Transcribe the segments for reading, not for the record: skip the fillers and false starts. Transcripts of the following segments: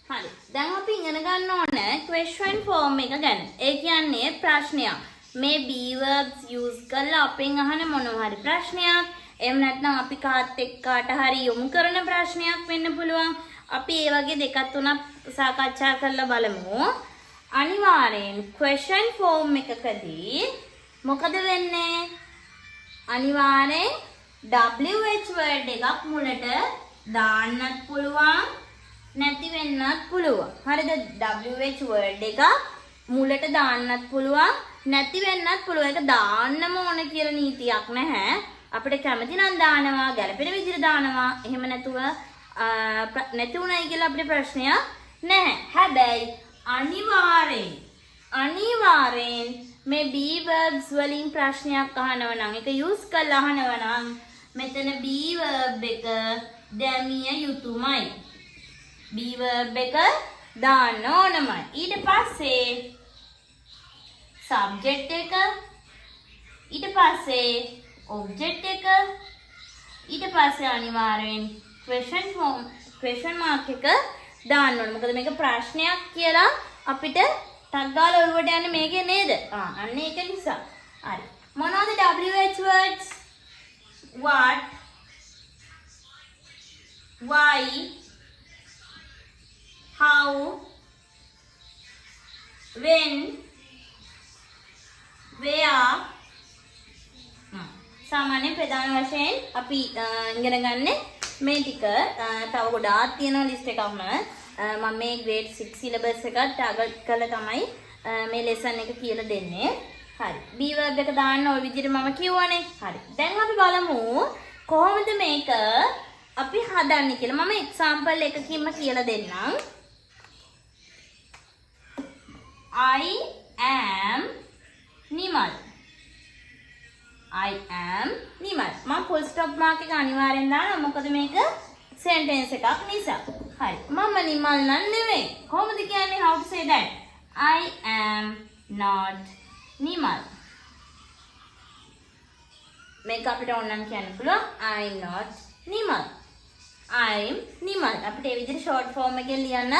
හරි. දැන් අපි ඉගෙන ගන්න ඕන question form එක ගැන. ඒ කියන්නේ ප්‍රශ්නයක්. මේ be verbs use කරලා අපෙන් අහන මොනවා හරි ප්‍රශ්නයක්. එහෙම නැත්නම් අපි කාත් එක්කට හරි යොමු කරන ප්‍රශ්නයක් වෙන්න පුළුවන්. අපි ඒ වගේ දෙකක් තුනක් සාකච්ඡා කරලා බලමු. අනිවාර්යෙන් question form එකකදී මොකද වෙන්නේ? අනිවාර්යෙන් WH word එකක් මුලට දාන්නත් පුළුවන් නැති වෙන්නත් පුළුවන්. හරිද? WH word එක මුලට දාන්නත් පුළුවන් නැති වෙන්නත් පුළුවන්. ඒක දාන්නම ඕන කියලා නීතියක් නැහැ. අපිට කැමති නම් දානවා, ගැළපෙන විදිහට දානවා. එහෙම නැතුව නැති උනායි කියලා අපිට ප්‍රශ්නයක් නැහැ. හැබැයි අනිවාර්යෙන් මේ be verbs වලින් ප්‍රශ්නයක් අහනවා නම් ඒක use කරලා අහනවා නම් මෙතන be verb එක දැමිය යුතුමයි. be verb එක දාන්න ඕනමයි. ඊට පස්සේ subject එක, ඊට පස්සේ object එක, ඊට පස්සේ අනිවාර්යෙන් question mark එක දාන්න ඕන. මොකද මේක ප්‍රශ්නයක් කියලා අපිට ටක් ගාලා ඔළුවට යන්නේ මේකේ නේද? අන්න ඒක නිසා. හරි. මොනවද WH words? What, why, how, when, where. සාමාන්‍ය ප්‍රධාන වශයෙන් අපි ඉගෙන ගන්න මේ ටික තව ගොඩාක් තියෙනවා ලිස්ට් එකක්ම. මම මේ grade 6 syllabus එක ටාගට් කරලා තමයි මේ lesson එක කියලා දෙන්නේ. හරි. be verb එක දාන්න ওই විදිහට මම කිව්වනේ. හරි. දැන් අපි බලමු කොහොමද මේක අපි හදන්නේ කියලා. මම example එකකින්ම කියලා දෙන්නම්. I am Nimal. I am Nimal. මම full stop mark එක අනිවාර්යෙන් දානවා. මොකද මේක sentence එකක් නිසා. හරි. මම නිමල් නම් නෙවෙයි. කොහොමද කියන්නේ? How to say that? I am not Nimal. මේක අපිට ඕනනම් කියන්න පුළුවන් I'm not Nimal. I'm Nimal. අපිට ඒ විදිහට short form එකෙන් ලියන්න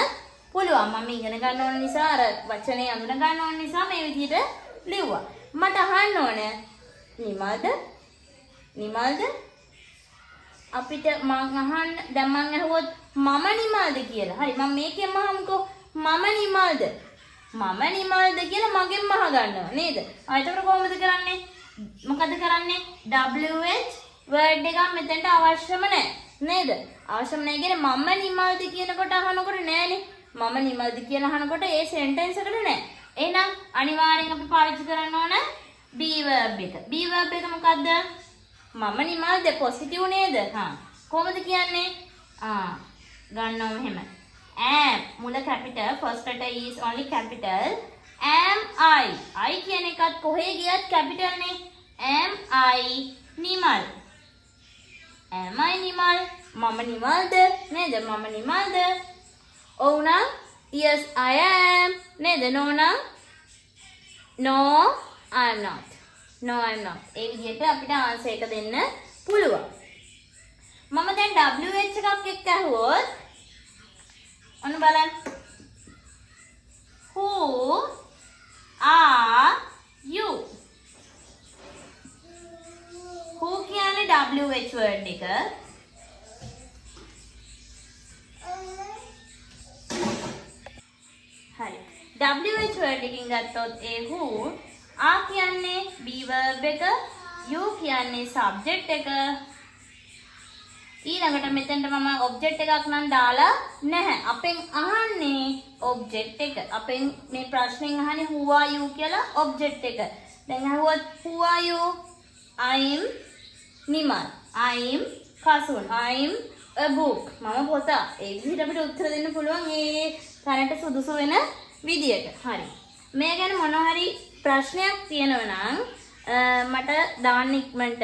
පුළුවන්. මම ඉගෙන ගන්න ඕන නිසා අර වචනේ අඳුන ගන්න ඕන නිසා මේ විදිහට ලිව්වා. මට අහන්න ඕන නිමල්ද? නිමල්ද? අපිට මං අහන්න දැන් මං අහුවොත් මම නිමල්ද කියලා. හරි. මම මේකෙන්ම අහමුකෝ මම නිමල්ද? මම නිමල්ද කියලා මගෙන්ම අහගන්නවා නේද? එතකොට කොහොමද කරන්නේ? මොකද කරන්නේ? WH word එකක් මෙතනට අවශ්‍යම නැහැ නේද? අවශ්‍යම නැහැ කියන්නේ මම නිමල්ද කියනකොට අහනකොට නෑනේ. මම නිමල්ද කියලා අහනකොට ඒ sentence එකට නෑ. එහෙනම් අනිවාර්යෙන් අපි පාවිච්චි කරන්න ඕන be verb එක. be verb එක මොකද්ද? මම නිමල්ද positive නේද? කොහොමද කියන්නේ? ගන්නවා මෙහෙම. am මුල capital, first letter is only capital. am I කියන එකත් කොහේ ගියත් capital නේ. am I Nimal. am I Nimal? මම නිමල්ද නේද? මම නිමල්ද? ඔව් නම් yes I am නේද? no නම් no I am not. no I am not. ඒ විදිහට අපිට ආන්සර් එක දෙන්න පුළුවන්. මම දැන් WH එකක් එක්ක අහුවොත් ඔන්න බලන්න. Who are you? Who කියන්නේ WH word එක. හරි. WH word එකකින් ගත්තොත් ඒ who කියන්නේ be verb එක, you කියන්නේ subject එක. ඊළඟට මෙතනට මම object එකක් නම් දාලා නැහැ. අපෙන් අහන්නේ object එක. අපෙන් මේ ප්‍රශ්නෙන් අහන්නේ who are you කියලා object එක. දැන් අහුවත් who are you? I'm Nimal. I'm Kasun. I'm a book. මම පොත. ඒ විදිහට අපිට උත්තර දෙන්න පුළුවන් ඒ තැනට සුදුසු වෙන විදියට. හරි. මේ ගැන මොනවා හරි ප්‍රශ්නයක් තියෙනවා නම් මට දාන්න ඉක්මනට